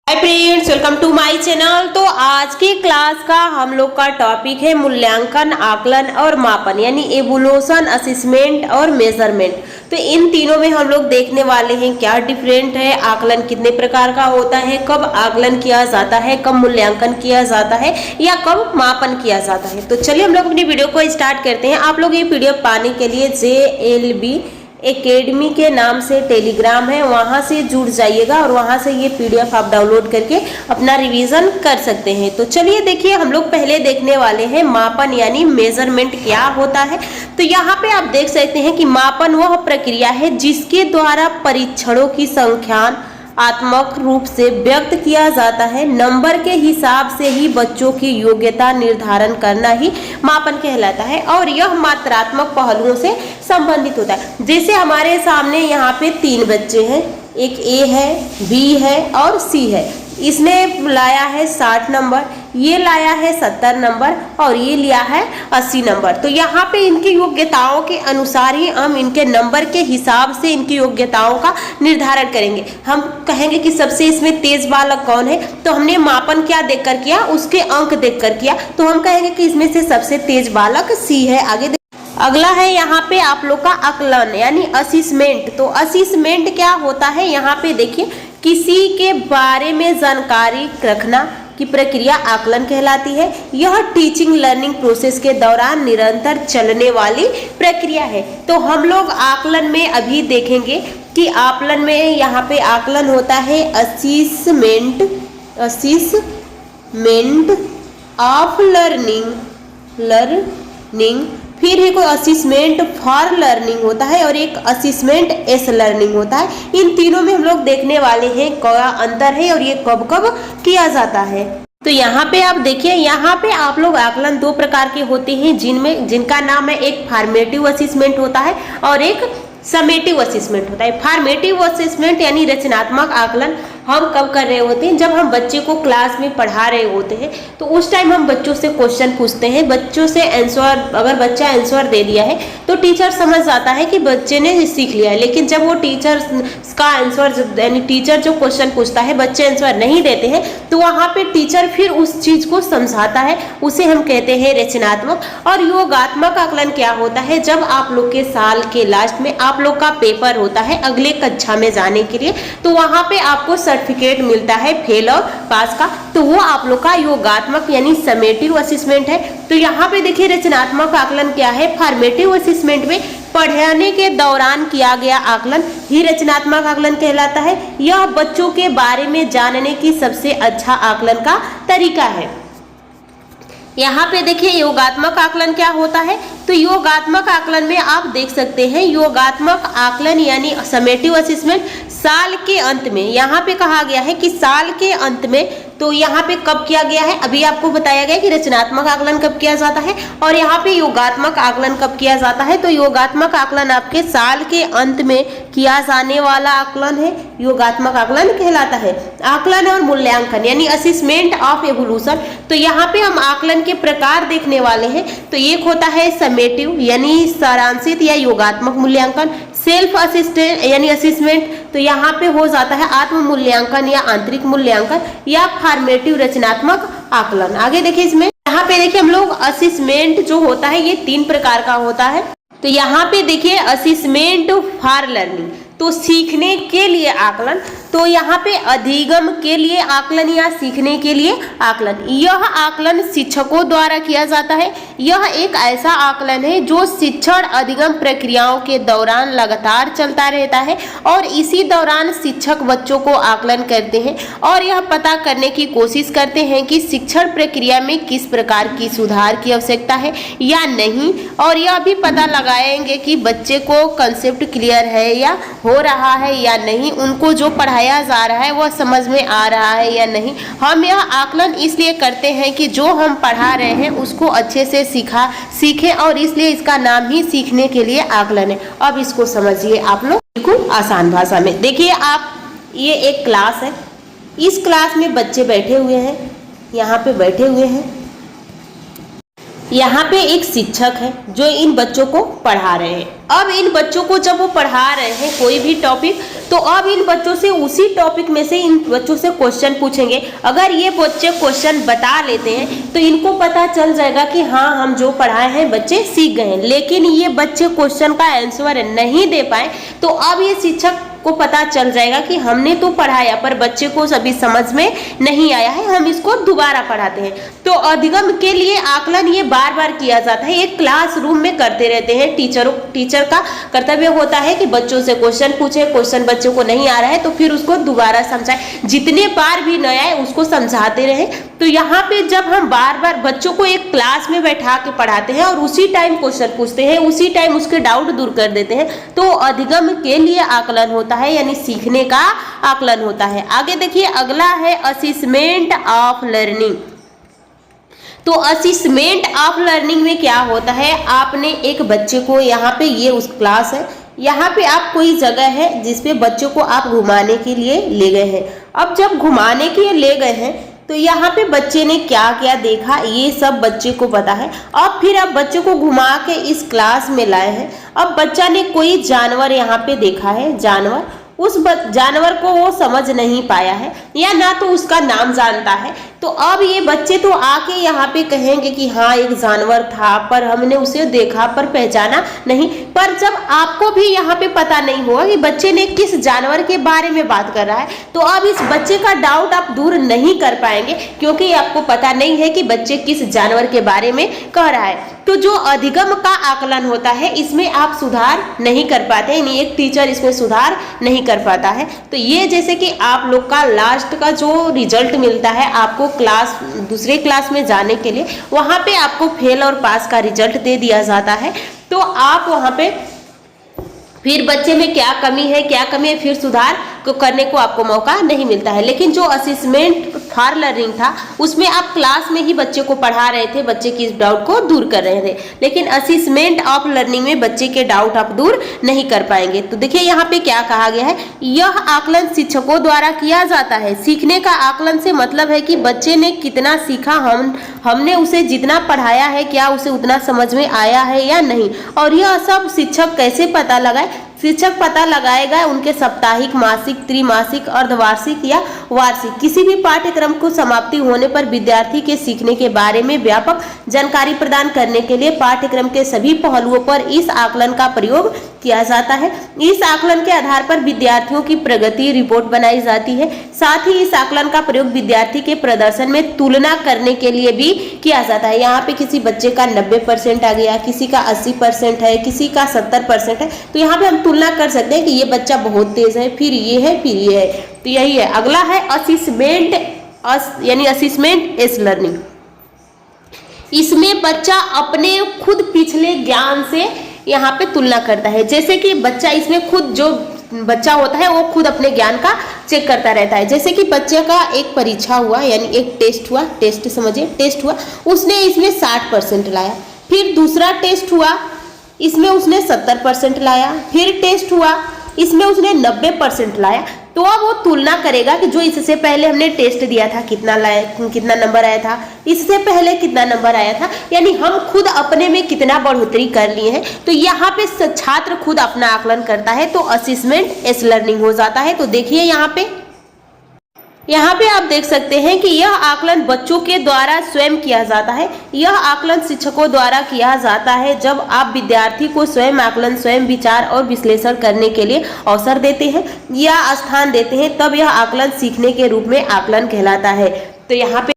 Hi friends, welcome to my channel. तो आज की क्लास का हम लोग का टॉपिक है मूल्यांकन, आकलन और मापन, यानी एवोल्यूशन, असेसमेंट और मेजरमेंट। तो इन तीनों में हम लोग देखने वाले हैं क्या डिफरेंट है, आकलन कितने प्रकार का होता है, कब आकलन किया जाता है, कब मूल्यांकन किया जाता है या कब मापन किया जाता है। तो चलिए हम लोग अपनी वीडियो को स्टार्ट करते हैं। आप लोग ये पीडीएफ पाने के लिए JLB एकेडमी के नाम से टेलीग्राम है, वहां से जुड़ जाइएगा और वहां से ये पीडीएफ आप डाउनलोड करके अपना रिवीजन कर सकते हैं। तो चलिए देखिए, हम लोग पहले देखने वाले हैं मापन यानी मेजरमेंट क्या होता है। तो यहाँ पे आप देख सकते हैं कि मापन वह प्रक्रिया है जिसके द्वारा परीक्षणों की संख्या आत्मक रूप से व्यक्त किया जाता है। नंबर के हिसाब से ही बच्चों की योग्यता निर्धारण करना ही मापन कहलाता है और यह मात्रात्मक पहलुओं से संबंधित होता है। जैसे हमारे सामने यहाँ पे 3 बच्चे हैं, एक A है, B है और C है। इसने लाया है 60 नंबर, ये लाया है 70 नंबर और ये लिया है 80 नंबर। तो यहाँ पे इनकी योग्यताओं के अनुसार ही हम इनके नंबर के हिसाब से इनकी योग्यताओं का निर्धारण करेंगे। हम कहेंगे कि सबसे इसमें तेज बालक कौन है, तो हमने मापन क्या देखकर किया, उसके अंक देखकर किया। तो हम कहेंगे कि इसमें से सबसे तेज बालक C है। आगे अगला है यहाँ पे आप लोग का आकलन यानी असेसमेंट। तो असेसमेंट क्या होता है, यहाँ पे देखिए, किसी के बारे में जानकारी रखना की प्रक्रिया आकलन कहलाती है। यह टीचिंग लर्निंग प्रोसेस के दौरान निरंतर चलने वाली प्रक्रिया है। तो हम लोग आकलन में अभी देखेंगे कि आकलन में यहाँ पे आकलन होता है असेसमेंट ऑफ लर्निंग, फिर एक असेसमेंट फॉर लर्निंग होता है और एक असेसमेंट एस लर्निंग होता है। इन तीनों में हम लोग देखने वाले हैं क्या अंतर है और ये कब कब किया जाता है। तो यहाँ पे आप देखिए, यहाँ पे आप लोग आकलन 2 प्रकार के होते हैं जिनका नाम है, एक फॉर्मेटिव असेसमेंट होता है और एक समेटिव असेसमेंट होता है। फॉर्मेटिव असेसमेंट यानी रचनात्मक आकलन हम कब कर रहे होते हैं, जब हम बच्चे को क्लास में पढ़ा रहे होते हैं। तो उस टाइम हम बच्चों से क्वेश्चन पूछते हैं, बच्चों से आंसर, अगर बच्चा आंसर दे दिया है तो टीचर समझ जाता है कि बच्चे ने सीख लिया है। लेकिन जब वो टीचर का आंसर यानी टीचर जो क्वेश्चन पूछता है बच्चे आंसर नहीं देते हैं, तो वहाँ पे टीचर फिर उस चीज को समझाता है, उसे हम कहते हैं रचनात्मक। और योगात्मक आकलन क्या होता है, जब आप लोग के साल के लास्ट में आप लोग का पेपर होता है अगले कक्षा में जाने के लिए, तो वहाँ पे आपको सर्टिफिकेट मिलता है फेल और पास का, तो वो आप लोग का योगात्मक यानी समेटिव असेसमेंट है। तो यहाँ पे देखिए, रचनात्मक आकलन क्या है, फॉर्मेटिव असेसमेंट में पढ़ाने के दौरान किया गया आकलन ही रचनात्मक आकलन कहलाता है। यह बच्चों के बारे में जानने की सबसे अच्छा आकलन का तरीका है। यहाँ पे देखिए, योगात्मक आकलन क्या होता है। तो योगात्मक आकलन में आप देख सकते हैं, योगात्मक आकलन यानी समेटिव असेसमेंट साल के अंत में, यहाँ पे कहा गया है कि साल के अंत में, तो यहाँ पे कब किया गया है, अभी आपको बताया गया कि रचनात्मक आकलन कब किया जाता है और यहाँ पे योगात्मक आकलन कब किया जाता है। तो योगात्मक आकलन आपके साल के अंत में किया जाने वाला आकलन है, योगात्मक आकलन कहलाता है। आकलन और मूल्यांकन यानी असेसमेंट ऑफ एवोल्यूशन। तो यहाँ पे हम आकलन के प्रकार देखने वाले हैं। तो एक होता है समेटिव यानी सारांशित या योगात्मक मूल्यांकन, सेल्फ असिस्टेंट यानी असेसमेंट, तो यहाँ पे हो जाता है आत्म मूल्यांकन या आंतरिक मूल्यांकन, या फॉर्मेटिव रचनात्मक आकलन। आगे देखिए, इसमें यहाँ पे देखिए हम लोग असेसमेंट जो होता है ये 3 प्रकार का होता है। तो यहाँ पे देखिए असेसमेंट फॉर लर्निंग, तो सीखने के लिए आकलन। तो यहाँ पे अधिगम के लिए आकलन या सीखने के लिए आकलन, यह आकलन शिक्षकों द्वारा किया जाता है। यह एक ऐसा आकलन है जो शिक्षण अधिगम प्रक्रियाओं के दौरान लगातार चलता रहता है और इसी दौरान शिक्षक बच्चों को आकलन करते हैं और यह पता करने की कोशिश करते हैं कि शिक्षण प्रक्रिया में किस प्रकार की सुधार की आवश्यकता है या नहीं, और यह भी पता लगाएंगे कि बच्चे को कंसेप्ट क्लियर है या हो रहा है या नहीं, उनको जो पढ़ाया जा रहा है वह समझ में आ रहा है या नहीं। हम यह आकलन इसलिए करते हैं कि जो हम पढ़ा रहे हैं उसको अच्छे से सीखें और इसलिए इसका नाम ही सीखने के लिए आकलन है। अब इसको समझिए आप लोग बिल्कुल आसान भाषा में। देखिए आप, ये एक क्लास है, इस क्लास में बच्चे बैठे हुए हैं, यहाँ पे बैठे हुए हैं। यहाँ पे एक शिक्षक है जो इन बच्चों को पढ़ा रहे हैं। अब इन बच्चों को जब वो पढ़ा रहे हैं कोई भी टॉपिक, तो अब इन बच्चों से उसी टॉपिक में से इन बच्चों से क्वेश्चन पूछेंगे। अगर ये बच्चे क्वेश्चन बता लेते हैं तो इनको पता चल जाएगा कि हाँ, हम जो पढ़ाए हैं बच्चे सीख गए हैं। लेकिन ये बच्चे क्वेश्चन का आंसर नहीं दे पाए तो अब ये शिक्षक को पता चल जाएगा कि हमने तो पढ़ाया पर बच्चे को सभी समझ में नहीं आया है, हम इसको दोबारा पढ़ाते हैं। तो अधिगम के लिए आकलन ये बार बार किया जाता है, एक क्लासरूम में करते रहते हैं। टीचर का कर्तव्य होता है कि बच्चों से क्वेश्चन पूछे, क्वेश्चन बच्चों को नहीं आ रहा है तो फिर उसको दोबारा समझाए, जितने बार भी नया है उसको समझाते रहे। तो यहाँ पे जब हम बार बार बच्चों को एक क्लास में बैठा के पढ़ाते हैं और उसी टाइम क्वेश्चन पूछते हैं, उसी टाइम उसके डाउट दूर कर देते हैं, तो अधिगम के लिए आकलन होता है, यानी सीखने का आकलन होता है। आगे देखिए, अगला है असेसमेंट ऑफ लर्निंग। तो असेसमेंट ऑफ लर्निंग में क्या होता है, आपने एक बच्चे को, यहाँ पे ये उस क्लास है, यहाँ पे आप कोई जगह है जिसपे बच्चों को आप घुमाने के लिए ले गए हैं। अब जब घुमाने के लिए ले गए हैं तो यहाँ पे बच्चे ने क्या क्या देखा ये सब बच्चे को पता है। अब फिर आप बच्चे को घुमा के इस क्लास में लाए हैं। अब बच्चा ने कोई जानवर यहाँ पे देखा है, जानवर, उस जानवर को वो समझ नहीं पाया है या ना तो उसका नाम जानता है। तो अब ये बच्चे तो आके यहाँ पे कहेंगे कि हाँ एक जानवर था पर हमने उसे देखा पर पहचाना नहीं। पर जब आपको भी यहाँ पे पता नहीं होगा कि बच्चे ने किस जानवर के बारे में बात कर रहा है, तो अब इस बच्चे का डाउट आप दूर नहीं कर पाएंगे क्योंकि आपको पता नहीं है कि बच्चे किस जानवर के बारे में कह रहा है। तो जो अधिगम का आकलन होता है इसमें आप सुधार नहीं कर पाते, यानी एक टीचर इसमें सुधार नहीं कर पाता है। तो ये जैसे कि आप लोग का लास्ट का जो रिजल्ट मिलता है आपको क्लास, दूसरे क्लास में जाने के लिए, वहां पे आपको फेल और पास का रिजल्ट दे दिया जाता है। तो आप वहां पे फिर बच्चे में क्या कमी है फिर सुधार को करने को आपको मौका नहीं मिलता है। लेकिन जो असेसमेंट फॉर लर्निंग था उसमें आप क्लास में ही बच्चे को पढ़ा रहे थे, बच्चे की डाउट को दूर कर रहे थे। लेकिन असेसमेंट ऑफ लर्निंग में बच्चे के डाउट आप दूर नहीं कर पाएंगे। तो देखिए यहाँ पे क्या कहा गया है, यह आकलन शिक्षकों द्वारा किया जाता है। सीखने का आकलन से मतलब है कि बच्चे ने कितना सीखा, हमने उसे जितना पढ़ाया है क्या उसे उतना समझ में आया है या नहीं। और यह सब शिक्षक कैसे पता लगाए, शिक्षक पता लगाएगा उनके साप्ताहिक, मासिक, त्रिमासिक, अर्धवार्षिक या वार्षिक किसी भी पाठ्यक्रम को समाप्ति होने पर विद्यार्थी के सीखने के बारे में व्यापक जानकारी प्रदान करने के लिए पाठ्यक्रम के सभी पहलुओं पर इस आकलन का प्रयोग किया जाता है। इस आकलन के आधार पर विद्यार्थियों की प्रगति रिपोर्ट बनाई जाती है। साथ ही इस आकलन का प्रयोग विद्यार्थी के प्रदर्शन में तुलना करने के लिए भी किया जाता है। यहाँ पे किसी बच्चे का 90% आ गया, किसी का 80% है, किसी का 70% है, तो यहाँ पे हम तुलना कर सकते हैं कि ये बच्चा बहुत तेज है, फिर ये है, फिर ये है। तो यही है। अगला है असेसमेंट, यानी असेसमेंट एस लर्निंग। इसमें बच्चा अपने खुद पिछले ज्ञान से यहाँ पे तुलना करता है। जैसे कि बच्चा इसमें खुद, जो बच्चा होता है वो खुद अपने ज्ञान का चेक करता रहता है। जैसे कि बच्चे का एक परीक्षा हुआ, यानी एक टेस्ट हुआ, टेस्ट समझिए, टेस्ट हुआ, उसने इसमें 60% लाया। फिर दूसरा टेस्ट हुआ, इसमें उसने 70% लाया। फिर टेस्ट हुआ, इसमें उसने 90% लाया। तो अब वो तुलना करेगा कि जो इससे पहले हमने टेस्ट दिया था कितना लाया, कितना नंबर आया था, इससे पहले कितना नंबर आया था, यानी हम खुद अपने में कितना बढ़ोतरी कर लिए हैं। तो यहाँ पे छात्र खुद अपना आकलन करता है, तो असेसमेंट एस लर्निंग हो जाता है। तो देखिए यहाँ पे आप देख सकते हैं कि यह आकलन बच्चों के द्वारा स्वयं किया जाता है। यह आकलन शिक्षकों द्वारा किया जाता है जब आप विद्यार्थी को स्वयं आकलन, स्वयं विचार और विश्लेषण करने के लिए अवसर देते हैं या स्थान देते हैं, तब यह आकलन सीखने के रूप में आकलन कहलाता है। तो यहाँ पे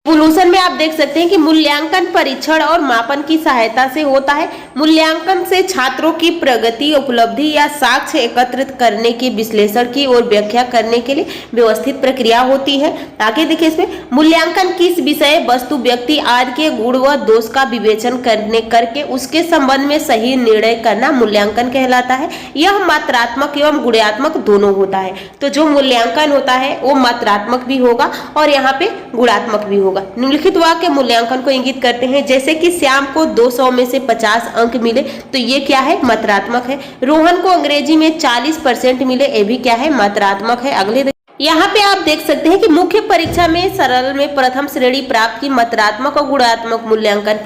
इवोल्यूशन में आप देख सकते हैं कि मूल्यांकन परीक्षण और मापन की सहायता से होता है। मूल्यांकन से छात्रों की प्रगति, उपलब्धि या साक्ष्य एकत्रित करने की, विश्लेषण की और व्याख्या करने के लिए व्यवस्थित प्रक्रिया होती है। आगे देखिए, इसमें मूल्यांकन किस विषय, वस्तु, व्यक्ति आदि के गुण व दोष का विवेचन करके उसके संबंध में सही निर्णय करना मूल्यांकन कहलाता है। यह मात्रात्मक एवं गुणात्मक दोनों होता है। तो जो मूल्यांकन होता है वो मात्रात्मक भी होगा और यहाँ पे गुणात्मक भी होगा। निम्नलिखित वाक्य मूल्यांकन को इंगित करते हैं। जैसे कि श्याम को 200 में से 50 अंक मिले, तो ये क्या है, मात्रात्मक है। रोहन को अंग्रेजी में 40% मिले, ये भी क्या है, मात्रात्मक है। अगले यहाँ पे आप देख सकते हैं कि मुख्य परीक्षा में सरल में प्रथम श्रेणी प्राप्त की मात्रात्मक और गुणात्मक मूल्यांकन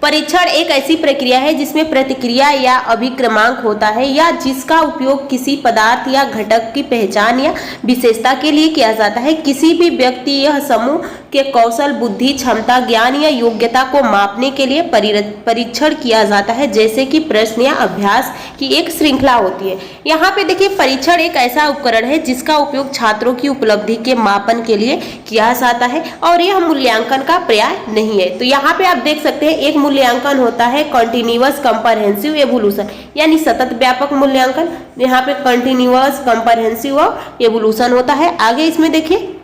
परीक्षण एक ऐसी प्रक्रिया है जिसमें प्रतिक्रिया या अभिक्रमांक होता है या जिसका उपयोग किसी पदार्थ या घटक की पहचान या विशेषता के लिए किया जाता है। किसी भी व्यक्ति या समूह के कौशल, बुद्धि, क्षमता, ज्ञान या योग्यता को मापने के लिए परीक्षण किया जाता है, जैसे कि प्रश्न या अभ्यास की एक श्रृंखला होती है। यहाँ पे देखिए परीक्षण एक ऐसा उपकरण है जिसका उपयोग छात्रों की उपलब्धि के मापन के लिए किया जाता है और यह मूल्यांकन का पर्याय नहीं है। तो यहाँ पे आप देख सकते हैं एक मूल्यांकन होता है कंटिन्यूअस कंप्रहेंसिव एवोल्यूशन यानी सतत व्यापक मूल्यांकन। यहाँ पे कंटिन्यूअस कंप्रहेंसिव एवोल्यूशन होता है। आगे इसमें देखिए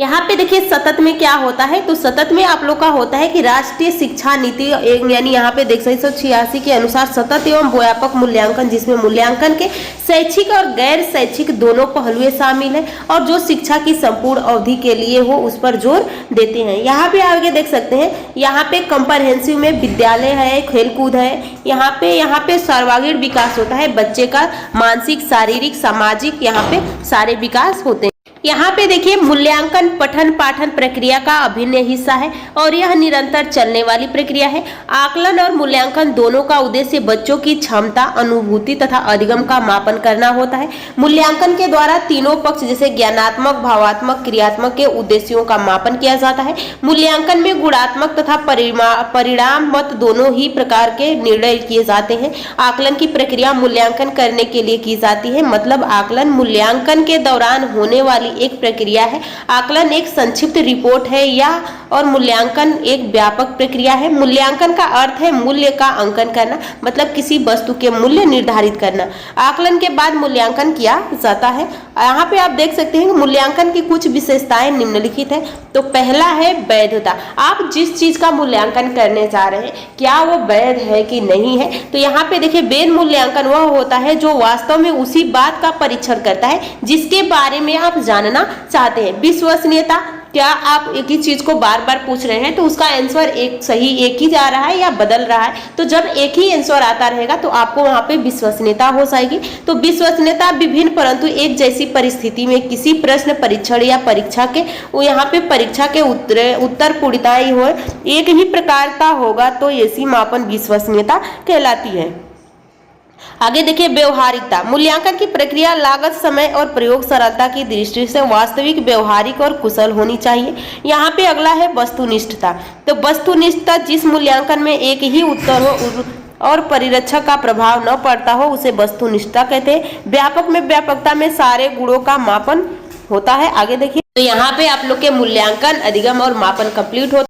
यहाँ पे देखिए सतत में क्या होता है, तो सतत में आप लोग का होता है कि राष्ट्रीय शिक्षा नीति यानी यहाँ पे देख 1986 के अनुसार सतत एवं व्यापक मूल्यांकन, जिसमें मूल्यांकन के शैक्षिक और गैर शैक्षिक दोनों पहलुएं शामिल है और जो शिक्षा की संपूर्ण अवधि के लिए हो उस पर जोर देते हैं। यहाँ पे आगे देख सकते हैं, यहाँ पे कंप्रहेंसिव में विद्यालय है, खेलकूद है, यहाँ पे सर्वांगीण विकास होता है, बच्चे का मानसिक, शारीरिक, सामाजिक यहाँ पे सारे विकास होते हैं। यहाँ पे देखिए मूल्यांकन पठन पाठन प्रक्रिया का अभिन्न हिस्सा है और यह निरंतर चलने वाली प्रक्रिया है। आकलन और मूल्यांकन दोनों का उद्देश्य बच्चों की क्षमता, अनुभूति तथा अधिगम का मापन करना होता है। मूल्यांकन के द्वारा तीनों पक्ष जैसे ज्ञानात्मक, भावात्मक, क्रियात्मक के उद्देश्यों का मापन किया जाता है। मूल्यांकन में गुणात्मक तथा परिणाम मत दोनों ही प्रकार के निर्णय किए जाते हैं। आकलन की प्रक्रिया मूल्यांकन करने के लिए की जाती है, मतलब आकलन मूल्यांकन के दौरान होने वाली एक प्रक्रिया है। आकलन एक संक्षिप्त रिपोर्ट है और मूल्यांकन एक व्यापक प्रक्रिया है। मूल्यांकन का अर्थ है मूल्य का अंकन करना, मतलब किसी वस्तु के मूल्य निर्धारित करना। आकलन के बाद मूल्यांकन किया जाता है। यहाँ पे आप देख सकते हैं मूल्यांकन की कुछ विशेषताएं निम्नलिखित है। तो पहला है वैधता। आप जिस चीज का मूल्यांकन करने जा रहे हैं क्या वो वैध है कि नहीं है। तो यहाँ पे देखिए वैध मूल्यांकन वह होता है जो वास्तव में उसी बात का परीक्षण करता है जिसके बारे में आप जानना चाहते हैं। विश्वसनीयता, क्या आप एक ही चीज को बार बार पूछ रहे हैं तो उसका आंसर एक ही जा रहा है या बदल रहा है। तो जब एक ही आंसर आता रहेगा तो आपको वहां पे विश्वसनीयता हो जाएगी। तो विश्वसनीयता विभिन्न परंतु एक जैसी परिस्थिति में किसी प्रश्न, परीक्षण या परीक्षा के यहाँ पे परीक्षा के उत्तर पूर्णताई हो एक ही प्रकार का होगा तो ऐसी मापन विश्वसनीयता कहलाती है। आगे देखिए व्यवहारिकता। मूल्यांकन की प्रक्रिया लागत, समय और प्रयोग सरलता की दृष्टि से वास्तविक, व्यवहारिक और कुशल होनी चाहिए। यहाँ पे अगला है वस्तुनिष्ठता। तो वस्तुनिष्ठता जिस मूल्यांकन में एक ही उत्तर हो और परिरक्षक का प्रभाव न पड़ता हो उसे वस्तुनिष्ठता कहते हैं। व्यापक में व्यापकता में सारे गुणों का मापन होता है। आगे देखिए तो यहाँ पे आप लोग के मूल्यांकन, अधिगम और मापन कंप्लीट होता है।